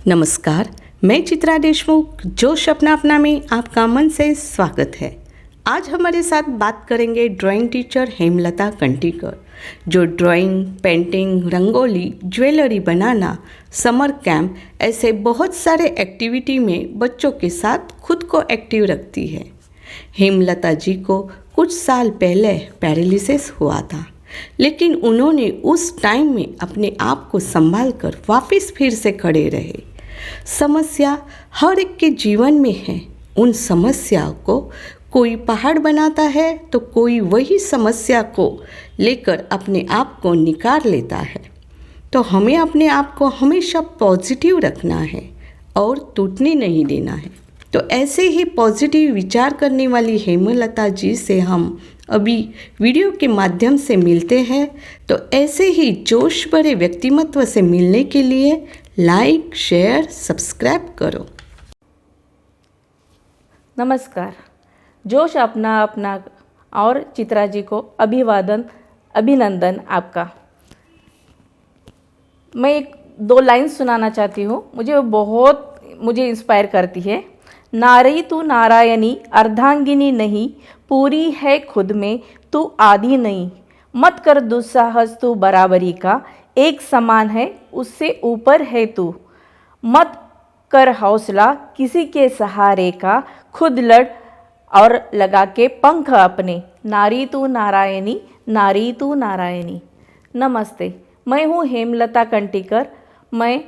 नमस्कार, मैं चित्रा देशमुख, जोश अपना अपना में आपका मन से स्वागत है। आज हमारे साथ बात करेंगे ड्राइंग टीचर हेमलता कंटीकर, जो ड्राइंग, पेंटिंग, रंगोली, ज्वेलरी बनाना, समर कैंप ऐसे बहुत सारे एक्टिविटी में बच्चों के साथ खुद को एक्टिव रखती है। हेमलता जी को कुछ साल पहले पैरालिसिस हुआ था, लेकिन उन्होंने उस टाइम में अपने आप को संभाल कर वापस फिर से खड़े रहे। समस्या हर एक के जीवन में है। उन समस्याओं को कोई पहाड़ बनाता है तो कोई वही समस्या को लेकर अपने आप को निकाल लेता है। तो हमें अपने आप को हमेशा पॉजिटिव रखना है और टूटने नहीं देना है। तो ऐसे ही पॉजिटिव विचार करने वाली हेमलता जी से हम अभी वीडियो के माध्यम से मिलते हैं। तो ऐसे ही जोश भरे व्यक्तिमत्व से मिलने के लिए लाइक, शेयर, सब्सक्राइब करो। नमस्कार, जोश अपना अपना और चित्रा जी को अभिनंदन आपका। मैं एक दो लाइन सुनाना चाहती हूँ, मुझे इंस्पायर करती है। नारी तू नारायणी, अर्धांगिनी नहीं, पूरी है खुद में, तू आदि नहीं। मत कर दुस्साहस, तू बराबरी का, एक समान है, उससे ऊपर है तू। मत कर हौसला किसी के सहारे का, खुद लड़ और लगा के पंख अपने। नारी तू नारायणी, नारी तू नारायणी। नमस्ते, मैं हूँ हेमलता कंटीकर। मैं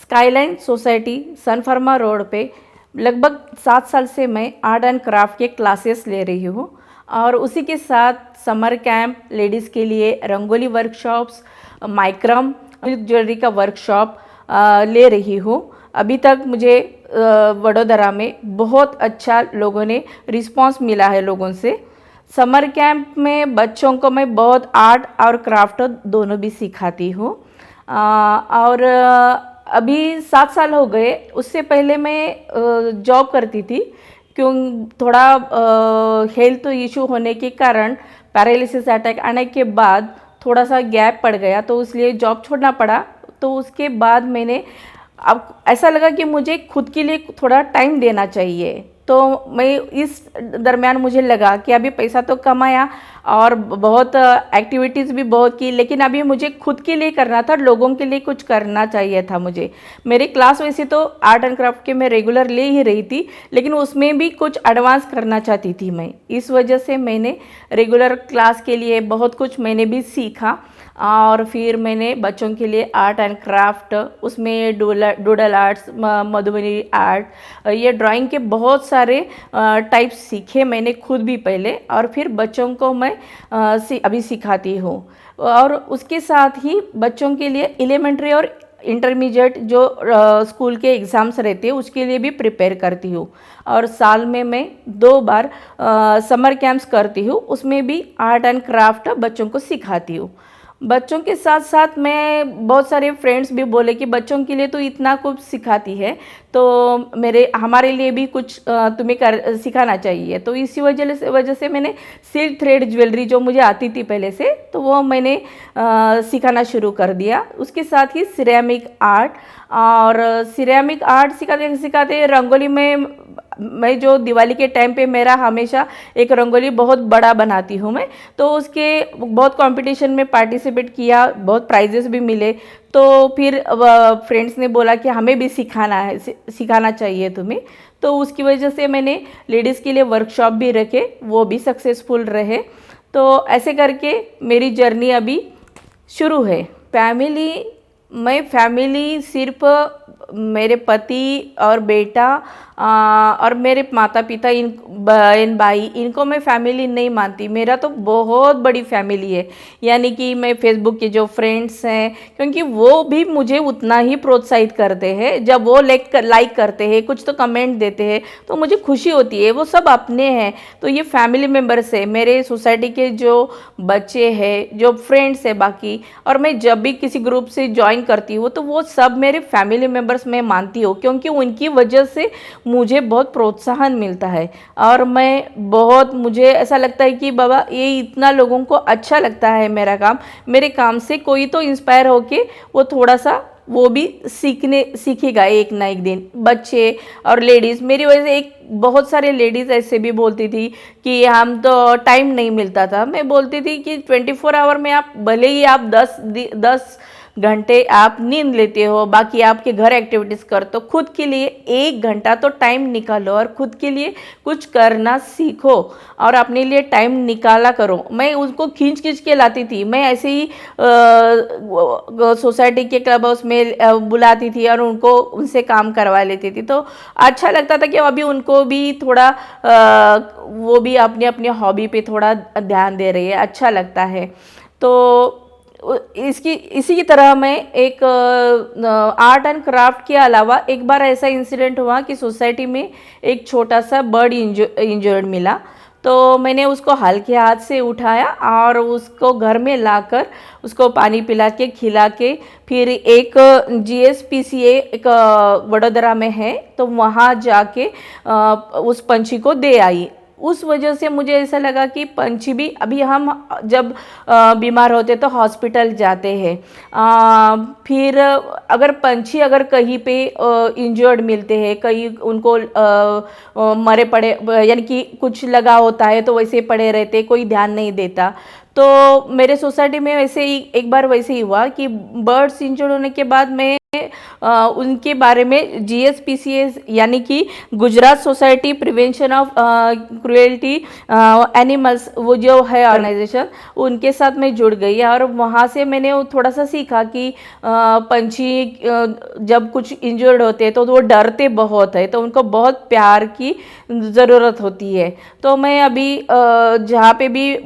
स्काईलाइन सोसाइटी सनफर्मा रोड पे लगभग 7 साल से मैं आर्ट एंड क्राफ्ट के क्लासेस ले रही हूँ, और उसी के साथ समर कैंप, लेडीज़ के लिए रंगोली वर्कशॉप्स, माइक्रम ज्वेलरी का वर्कशॉप ले रही हूँ। अभी तक मुझे वडोदरा में बहुत अच्छा लोगों ने रिस्पांस मिला है लोगों से। समर कैंप में बच्चों को मैं बहुत आर्ट और क्राफ्ट दोनों भी सिखाती हूँ। और अभी 7 साल हो गए। उससे पहले मैं जॉब करती थी, क्यों थोड़ा हेल्थ इशू होने के कारण, पैरालिसिस अटैक आने के बाद थोड़ा सा गैप पड़ गया, तो इसलिए जॉब छोड़ना पड़ा। तो उसके बाद मैंने अब ऐसा लगा कि मुझे खुद के लिए थोड़ा टाइम देना चाहिए। तो मैं इस दरमियान मुझे लगा कि अभी पैसा तो कमाया और बहुत एक्टिविटीज़ भी बहुत की, लेकिन अभी मुझे खुद के लिए करना था, लोगों के लिए कुछ करना चाहिए था मुझे। मेरी क्लास वैसे तो आर्ट एंड क्राफ्ट के मैं रेगुलर ले ही रही थी, लेकिन उसमें भी कुछ एडवांस करना चाहती थी मैं। इस वजह से मैंने रेगुलर क्लास के लिए बहुत कुछ मैंने भी सीखा, और फिर मैंने बच्चों के लिए आर्ट एंड क्राफ्ट, उसमें डूडल आर्ट्स, मधुबनी आर्ट, ये ड्राइंग के बहुत सारे टाइप्स सीखे मैंने खुद भी पहले, और फिर बच्चों को मैं अभी सिखाती हूँ। और उसके साथ ही बच्चों के लिए एलिमेंट्री और इंटरमीडिएट जो स्कूल के एग्ज़ाम्स रहते हैं उसके लिए भी प्रिपेयर करती हूँ। और साल में मैं 2 बार समर कैंप्स करती हूँ, उसमें भी आर्ट एंड क्राफ्ट बच्चों को सिखाती हूँ। बच्चों के साथ साथ मैं बहुत सारे फ्रेंड्स भी बोले कि बच्चों के लिए तो इतना कुछ सिखाती है, तो हमारे लिए भी कुछ तुम्हें सिखाना चाहिए। तो इसी वजह से मैंने सिल्क थ्रेड ज्वेलरी जो मुझे आती थी पहले से, तो वो मैंने सिखाना शुरू कर दिया। उसके साथ ही सिरेमिक आर्ट, और सिरेमिक आर्ट सिखाते सिखाते रंगोली में मैं जो दिवाली के टाइम पे मेरा हमेशा एक रंगोली बहुत बड़ा बनाती हूँ मैं, तो उसके बहुत कंपटीशन में पार्टिसिपेट किया, बहुत प्राइजेस भी मिले। तो फिर फ्रेंड्स ने बोला कि हमें भी सिखाना चाहिए तुम्हें। तो उसकी वजह से मैंने लेडीज़ के लिए वर्कशॉप भी रखे, वो भी सक्सेसफुल रहे। तो ऐसे करके मेरी जर्नी अभी शुरू है। फैमिली सिर्फ मेरे पति और बेटा और मेरे माता पिता, बहन भाई, इनको मैं फैमिली नहीं मानती। मेरा तो बहुत बड़ी फैमिली है, यानी कि मैं फेसबुक के जो फ्रेंड्स हैं, क्योंकि वो भी मुझे उतना ही प्रोत्साहित करते हैं। जब वो लाइक करते हैं, कुछ तो कमेंट देते हैं, तो मुझे खुशी होती है। वो सब अपने हैं, तो ये फैमिली मेम्बर्स है, मेरे सोसाइटी के जो बच्चे हैं, जो फ्रेंड्स हैं बाकी। और मैं जब भी किसी ग्रुप से ज्वाइन करती हूँ तो वो सब मेरे फैमिली मेम्बर्स मैं मानती हूँ, क्योंकि उनकी वजह से मुझे बहुत प्रोत्साहन मिलता है। और मुझे ऐसा लगता है कि बाबा ये इतना लोगों को अच्छा लगता है मेरा काम, मेरे काम से कोई तो इंस्पायर होके वो थोड़ा सा वो भी सीखेगा एक ना एक दिन। बच्चे और लेडीज़, मेरी वजह से एक बहुत सारे लेडीज़ ऐसे भी बोलती थी कि हम तो टाइम नहीं मिलता था। मैं बोलती थी कि 24 आवर में आप भले ही आप 10 घंटे आप नींद लेते हो, बाकी आपके घर एक्टिविटीज़ कर, तो खुद के लिए 1 घंटा तो टाइम निकालो और खुद के लिए कुछ करना सीखो और अपने लिए टाइम निकाला करो। मैं उसको खींच खींच के लाती थी। मैं ऐसे ही सोसाइटी के क्लब हाउस में बुलाती थी और उनसे काम करवा लेती थी। तो अच्छा लगता था कि अभी उनको भी थोड़ा वो भी अपने अपने हॉबी पे थोड़ा ध्यान दे रही है, अच्छा लगता है। तो इसी की तरह मैं एक आर्ट एंड क्राफ्ट के अलावा एक बार ऐसा इंसिडेंट हुआ कि सोसाइटी में एक छोटा सा बर्ड इंजर्ड मिला। तो मैंने उसको हल्के हाथ से उठाया और उसको घर में लाकर उसको पानी पिला के खिला के फिर एक GSPCA एक वडोदरा में है, तो वहाँ जाके उस पंछी को दे आई। उस वजह से मुझे ऐसा लगा कि पंछी भी, अभी हम जब बीमार होते तो हॉस्पिटल जाते हैं, फिर अगर पंछी अगर कहीं पे इंजर्ड मिलते हैं, कहीं उनको मरे पड़े यानी कि कुछ लगा होता है तो वैसे पड़े रहते, कोई ध्यान नहीं देता। तो मेरे सोसाइटी में वैसे ही एक बार वैसे ही हुआ कि बर्ड्स इंजर्ड होने के बाद मैं उनके बारे में GSPCA यानी कि Gujarat society prevention of cruelty animals, वो जो है ऑर्गेनाइजेशन, उनके साथ मैं जुड़ गई और वहाँ से मैंने थोड़ा सा सीखा कि पंछी जब कुछ इंजर्ड होते हैं तो वो डरते बहुत है, तो उनको बहुत प्यार की ज़रूरत होती है। तो मैं अभी जहाँ पे भी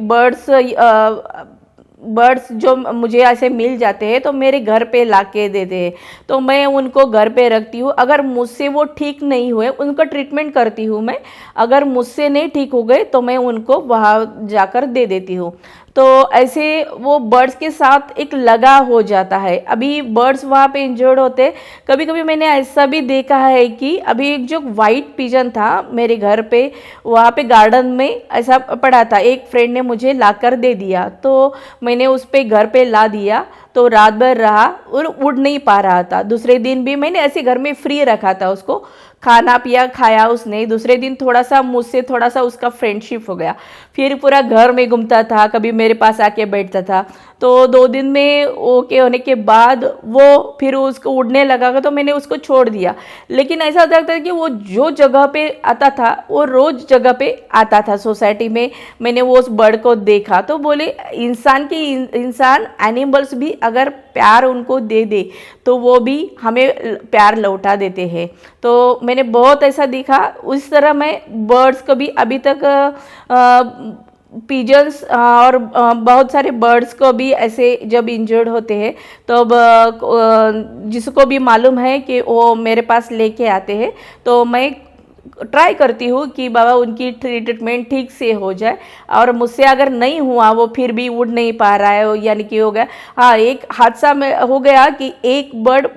बर्ड्स जो मुझे ऐसे मिल जाते हैं तो मेरे घर पे लाके देते हैं, तो मैं उनको घर पे रखती हूँ। अगर मुझसे वो ठीक नहीं हुए उनका ट्रीटमेंट करती हूँ मैं, अगर मुझसे नहीं ठीक हो गए तो मैं उनको वहाँ जाकर दे देती हूँ। तो ऐसे वो बर्ड्स के साथ एक लगा हो जाता है। अभी बर्ड्स वहाँ पे इंजर्ड होते, कभी कभी मैंने ऐसा भी देखा है कि अभी एक जो वाइट पिजन था मेरे घर पे, वहाँ पे गार्डन में ऐसा पड़ा था, एक फ्रेंड ने मुझे लाकर दे दिया, तो मैंने उस पे घर पे ला दिया, तो रात भर रहा और उड़ नहीं पा रहा था। दूसरे दिन भी मैंने ऐसे घर में फ्री रखा था, उसको खाना पिया खाया उसने। दूसरे दिन थोड़ा सा मुझसे थोड़ा सा उसका फ्रेंडशिप हो गया, फिर पूरा घर में घूमता था, कभी मेरे पास आके बैठता था। तो 2 दिन में ओके होने के बाद वो फिर उसको उड़ने लगा, तो मैंने उसको छोड़ दिया। लेकिन ऐसा लगता था कि वो जो जगह पे आता था वो रोज जगह पे आता था सोसाइटी में। मैंने वो उस बर्ड को देखा तो बोले इंसान एनिमल्स भी अगर प्यार उनको दे दे तो वो भी हमें प्यार लौटा देते हैं। तो मैंने बहुत ऐसा देखा। उस तरह मैं बर्ड्स को भी अभी तक पिजन्स और बहुत सारे बर्ड्स को भी ऐसे जब इंजर्ड होते हैं तो जिसको भी मालूम है कि वो मेरे पास लेके आते हैं, तो मैं ट्राई करती हूँ कि बाबा उनकी ट्रीटमेंट ठीक से हो जाए। और मुझसे अगर नहीं हुआ, वो फिर भी उड़ नहीं पा रहा है यानी कि हो गया, हाँ एक हादसा में हो गया कि एक बर्ड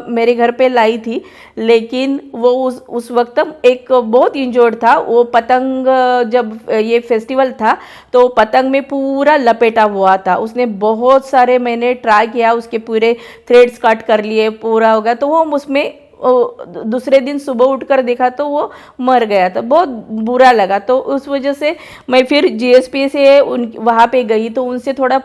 मेरे घर पे लाई थी, लेकिन वो उस वक्त एक बहुत इंजर्ड था। वो पतंग, जब ये फेस्टिवल था तो पतंग में पूरा लपेटा हुआ था, उसने बहुत सारे, मैंने ट्राई किया, उसके पूरे थ्रेड्स कट कर लिए, पूरा हो गया, तो वो उसमें दूसरे दिन सुबह उठकर देखा तो वो मर गया था। बहुत बुरा लगा। तो उस वजह से मैं फिर GSP से वहाँ पे गई, तो उनसे थोड़ा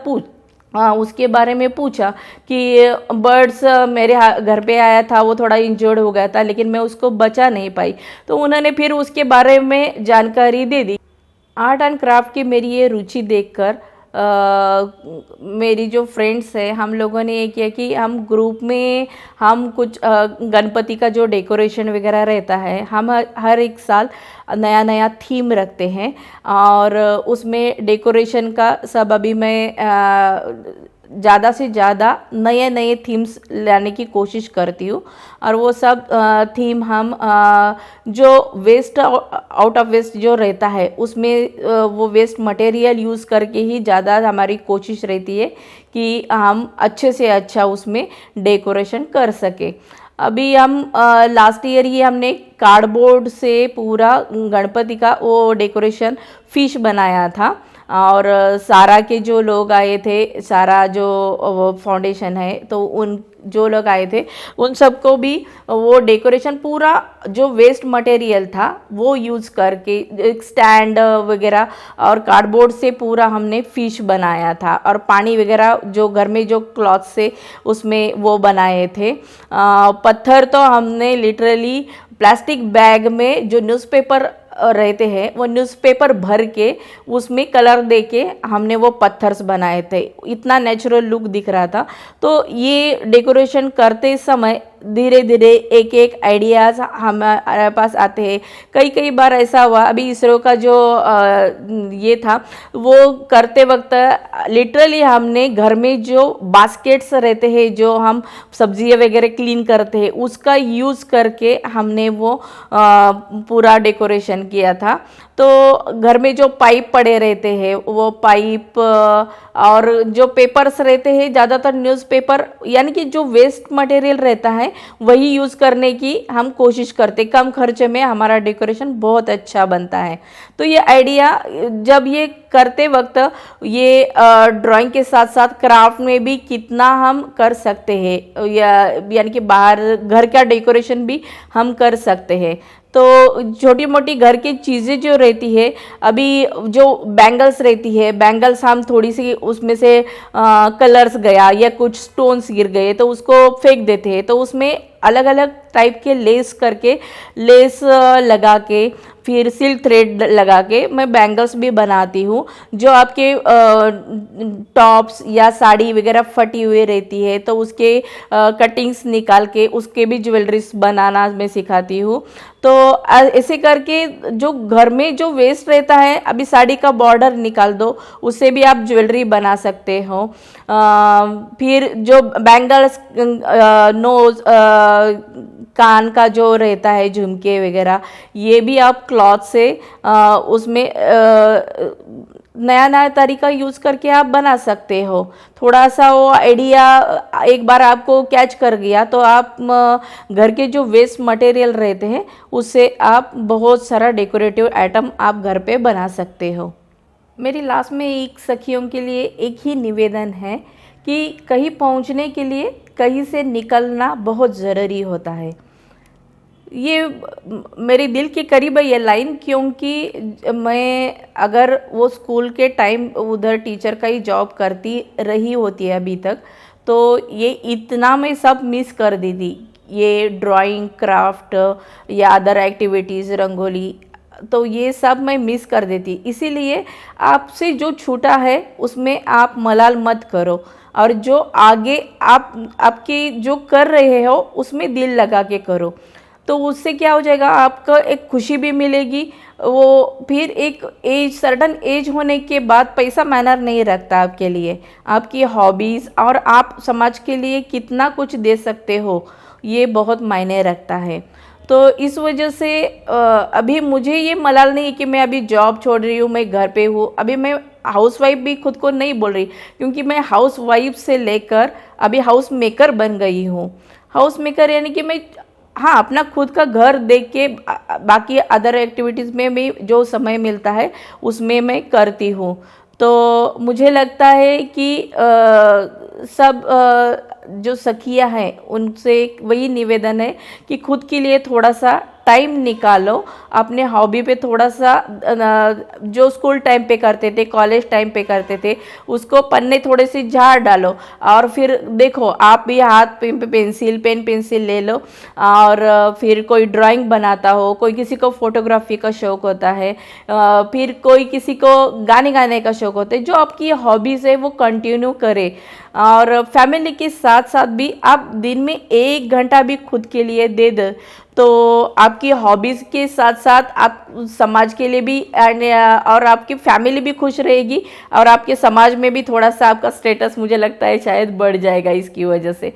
उसके बारे में पूछा कि बर्ड्स मेरे घर पे आया था, वो थोड़ा इंजर्ड हो गया था, लेकिन मैं उसको बचा नहीं पाई। तो उन्होंने फिर उसके बारे में जानकारी दे दी। आर्ट एंड क्राफ्ट की मेरी ये रुचि देखकर मेरी जो फ्रेंड्स है, हम लोगों ने ये किया कि हम ग्रुप में हम कुछ गणपति का जो डेकोरेशन वगैरह रहता है, हम हर एक साल नया नया थीम रखते हैं और उसमें डेकोरेशन का सब अभी मैं ज़्यादा से ज़्यादा नए नए थीम्स लाने की कोशिश करती हूँ। और वो सब थीम हम जो वेस्ट आउट ऑफ वेस्ट जो रहता है उसमें वो वेस्ट मटेरियल यूज़ करके ही ज़्यादा हमारी कोशिश रहती है कि हम अच्छे से अच्छा उसमें डेकोरेशन कर सके। अभी हम लास्ट ईयर ही हमने कार्डबोर्ड से पूरा गणपति का वो डेकोरेशन फिश बनाया था और सारा के जो लोग आए थे, सारा जो फाउंडेशन है, तो उन जो लोग आए थे उन सबको भी वो डेकोरेशन पूरा जो वेस्ट मटेरियल था वो यूज़ करके एक स्टैंड वगैरह और कार्डबोर्ड से पूरा हमने फिश बनाया था, और पानी वगैरह जो घर में जो क्लॉथ से उसमें वो बनाए थे। पत्थर तो हमने लिटरली प्लास्टिक बैग में जो न्यूज़पेपर रहते हैं वो न्यूज़पेपर भर के उसमें कलर दे के हमने वो पत्थर्स बनाए थे। इतना नेचुरल लुक दिख रहा था। तो ये डेकोरेशन करते समय धीरे धीरे एक एक आइडियाज़ हमारे पास आते हैं। कई कई बार ऐसा हुआ, अभी इसरो का जो ये था वो करते वक्त लिटरली हमने घर में जो बास्केट्स रहते हैं जो हम सब्जियां वगैरह क्लीन करते हैं उसका यूज़ करके हमने वो पूरा डेकोरेशन किया था। तो घर में जो पाइप पड़े रहते हैं वो पाइप और जो पेपर्स रहते हैं, ज़्यादातर न्यूज़पेपर यानी कि जो वेस्ट मटेरियल रहता है वही यूज़ करने की हम कोशिश करते। कम खर्चे में हमारा डेकोरेशन बहुत अच्छा बनता है। तो ये आइडिया जब ये करते वक्त ये ड्राइंग के साथ साथ क्राफ्ट में भी कितना हम कर सकते हैं, यानी कि बाहर घर का डेकोरेशन भी हम कर सकते हैं। तो छोटी मोटी घर की चीज़ें जो रहती है, अभी जो बैंगल्स रहती है, बैंगल्स हम थोड़ी सी उसमें से कलर्स गया या कुछ स्टोन्स गिर गए तो उसको फेंक देते हैं। तो उसमें अलग अलग टाइप के लेस करके, लेस लगा के फिर सिल्क थ्रेड लगा के मैं बैंगल्स भी बनाती हूँ। जो आपके टॉप्स या साड़ी वगैरह फटी हुई रहती है तो उसके कटिंग्स निकाल के उसके भी ज्वेलरीज बनाना मैं सिखाती हूँ। तो ऐसे करके जो घर में जो वेस्ट रहता है, अभी साड़ी का बॉर्डर निकाल दो उससे भी आप ज्वेलरी बना सकते हो। फिर जो बैंगल्स, नोज, कान का जो रहता है झुमके वगैरह, ये भी आप क्लॉथ से उसमें नया नया तरीका यूज़ करके आप बना सकते हो। थोड़ा सा वो आइडिया एक बार आपको कैच कर गया तो आप घर के जो वेस्ट मटेरियल रहते हैं उससे आप बहुत सारा डेकोरेटिव आइटम आप घर पे बना सकते हो। मेरी लास्ट में एक सखियों के लिए एक ही निवेदन है कि कहीं पहुंचने के लिए कहीं से निकलना बहुत ज़रूरी होता है। ये मेरे दिल के करीब है ये लाइन, क्योंकि मैं अगर वो स्कूल के टाइम उधर टीचर का ही जॉब करती रही होती है अभी तक, तो ये इतना मैं सब मिस कर दी थी। ये ड्राइंग, क्राफ्ट या अदर एक्टिविटीज़, रंगोली, तो ये सब मैं मिस कर देती। इसीलिए आपसे जो छूटा है उसमें आप मलाल मत करो, और जो आगे आपकी जो कर रहे हो उसमें दिल लगा के करो। तो उससे क्या हो जाएगा, आपको एक खुशी भी मिलेगी। वो फिर एक एज, सर्टन एज होने के बाद पैसा मैटर नहीं रखता आपके लिए, आपकी हॉबीज़ और आप समाज के लिए कितना कुछ दे सकते हो ये बहुत मायने रखता है। तो इस वजह से अभी मुझे ये मलाल नहीं है कि मैं अभी जॉब छोड़ रही हूँ, मैं घर पे हूँ। अभी मैं हाउसवाइफ भी खुद को नहीं बोल रही, क्योंकि मैं हाउसवाइफ से लेकर अभी हाउस मेकर बन गई हूँ। हाउस मेकर यानी कि मैं हाँ अपना खुद का घर देख के बाकी अदर एक्टिविटीज़ में भी जो समय मिलता है उसमें मैं करती हूँ। तो मुझे लगता है कि सब जो सखियाँ हैं उनसे वही निवेदन है कि खुद के लिए थोड़ा सा टाइम निकालो, अपने हॉबी पे थोड़ा सा जो स्कूल टाइम पे करते थे, कॉलेज टाइम पे करते थे, उसको पन्ने थोड़े से झाड़ डालो। और फिर देखो आप भी हाथ पे पेन पेंसिल ले लो, और फिर कोई ड्राइंग बनाता हो, कोई किसी को फोटोग्राफी का शौक़ होता है, फिर कोई किसी को गाने गाने का शौक़ होता है। जो आपकी हॉबीज़ है वो कंटिन्यू करे, और फैमिली के साथ साथ भी आप दिन में 1 घंटा भी खुद के लिए दे दो, तो आपकी हॉबीज़ के साथ साथ आप समाज के लिए भी और आपकी फैमिली भी खुश रहेगी, और आपके समाज में भी थोड़ा सा आपका स्टेटस मुझे लगता है शायद बढ़ जाएगा इसकी वजह से।